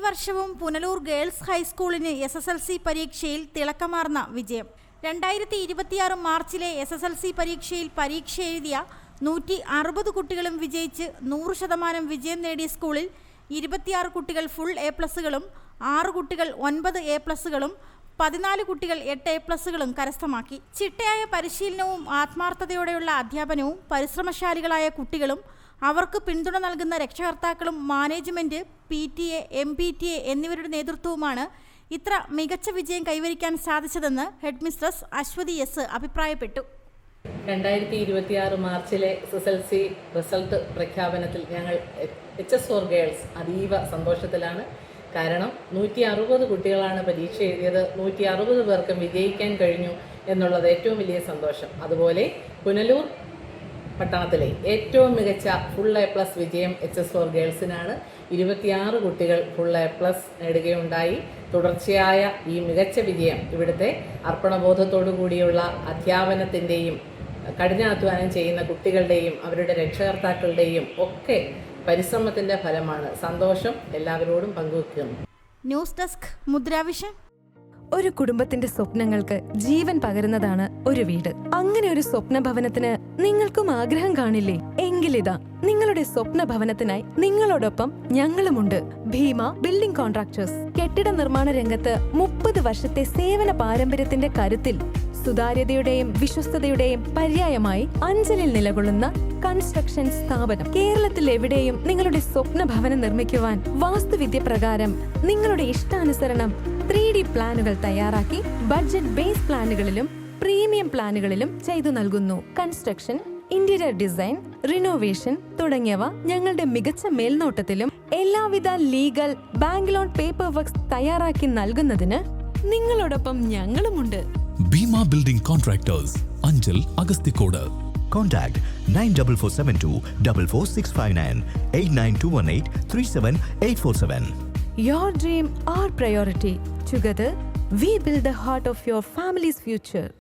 വർഷവും Punalur girls ഹൈസ്കൂളിന് SSLC പരീക്ഷയിൽ തിളക്കമാർന്ന വിജയം. 2026 മാർച്ചിലെ SSLC പരീക്ഷയിൽ പരീക്ഷ എഴുതിയ 160 കുട്ടികളും വിജയിച്ച് 100% വിജയം നേടിയ സ്കൂളിൽ 26 കുട്ടികൾ ഫുൾ A+കളും 6 കുട്ടികൾ 9 A+കളും 14 കുട്ടികൾ 8 A+കളും കരസ്ഥമാക്കി. ചിട്ടയായ പരിശീലനവും ആത്മാർത്ഥതയോടെയുള്ള അധ്യാപനവും പരിശ്രമശാലികളായ കുട്ടികളും അവർക്ക് പിന്തുണ നൽകുന്ന രക്ഷകർത്താക്കളും മാനേജ്മെന്റ്, PTA, MPTA എന്നിവരുടെ നേതൃത്വവുമാണ് ഇത്ര മികച്ച വിജയം കൈവരിക്കാൻ സാധിച്ചതെന്ന് ഹെഡ് മിസ്ട്രസ് അശ്വതി S അഭിപ്രായപ്പെട്ടു. 2026 മാർച്ചിലെ SSLC റിസൾട്ട് പ്രഖ്യാപനത്തിൽ ഞങ്ങൾ HS4 ഗേൾസ് അതീവ സന്തോഷത്തിലാണ്. കാരണം 160 കുട്ടികളാണ് പരീക്ഷ എഴുതിയത്. 160 പേർക്കും വിജയിക്കാൻ കഴിഞ്ഞു എന്നുള്ളത് ഏറ്റവും വലിയ സന്തോഷം. അതുപോലെ പുനലൂർ പട്ടണത്തിലെ ഏറ്റവും മികച്ച ഫുൾ A+ വിജയം HS4 ഗേൾസിനാണ്. 26 കുട്ടികൾ ഫുൾ A+ നേടുകയുണ്ടായി. തുടർച്ചയായ ഈ മികച്ച വിജയം ഇവിടുത്തെ അർപ്പണബോധത്തോടു കൂടിയുള്ള അധ്യാപനത്തിൻ്റെയും കഠിനാധ്വാനം ചെയ്യുന്ന കുട്ടികളുടെയും അവരുടെ രക്ഷകർത്താക്കളുടെയും ഒക്കെ പരിശ്രമത്തിൻ്റെ ഫലമാണ്. സന്തോഷം എല്ലാവരോടും പങ്കുവെക്കുന്നു. News desk Mudra Vision. ഒരു കുടുംബത്തിന്റെ സ്വപ്നങ്ങൾക്ക് ജീവൻ പകരുന്നതാണ് ഒരു വീട്. അങ്ങനെ ഒരു സ്വപ്ന ഭവനത്തിന് നിങ്ങൾക്കും ആഗ്രഹം കാണില്ലേ? എങ്കിലിതാ നിങ്ങളുടെ സ്വപ്ന ഭവനത്തിനായി നിങ്ങളോടൊപ്പം ഞങ്ങളുമുണ്ട്. Bheema building contractors. കെട്ടിട നിർമ്മാണ രംഗത്ത് 30 വർഷത്തെ സേവന പാരമ്പര്യത്തിന്റെ കരുത്തിൽ സുതാര്യതയുടെയും വിശ്വസ്തതയുടെയും പര്യായമായി അഞ്ചലിൽ നിലകൊള്ളുന്ന കൺസ്ട്രക്ഷൻ സ്ഥാപനം. കേരളത്തിൽ എവിടെയും നിങ്ങളുടെ സ്വപ്ന ഭവനം നിർമ്മിക്കുവാൻ വാസ്തുവിദ്യ പ്രകാരം നിങ്ങളുടെ ഇഷ്ടാനുസരണം 3D പ്ലാനുകൾ തയ്യാറാക്കി ബഡ്ജറ്റ് ബേസ് പ്ലാനുകളിലും പ്രീമിയം പ്ലാനുകളിലും ചെയ്തു നൽകുന്നു. കൺസ്ട്രക്ഷൻ, ഇന്റീരിയർ ഡിസൈൻ, റിനോവേഷൻ തുടങ്ങിയവ ഞങ്ങളുടെ മികച്ച മേൽനോട്ടത്തിലും എല്ലാവിധ legal bank loan paper works തയ്യാറാക്കി നൽകുന്നതിന് നിങ്ങളോടൊപ്പം ഞങ്ങളുമുണ്ട്. Bheema building contractors, Anchal, Agasthikode. Contact 94472 44659 89218 37847. Your dream, our priority. Together, we build the heart of your family's future.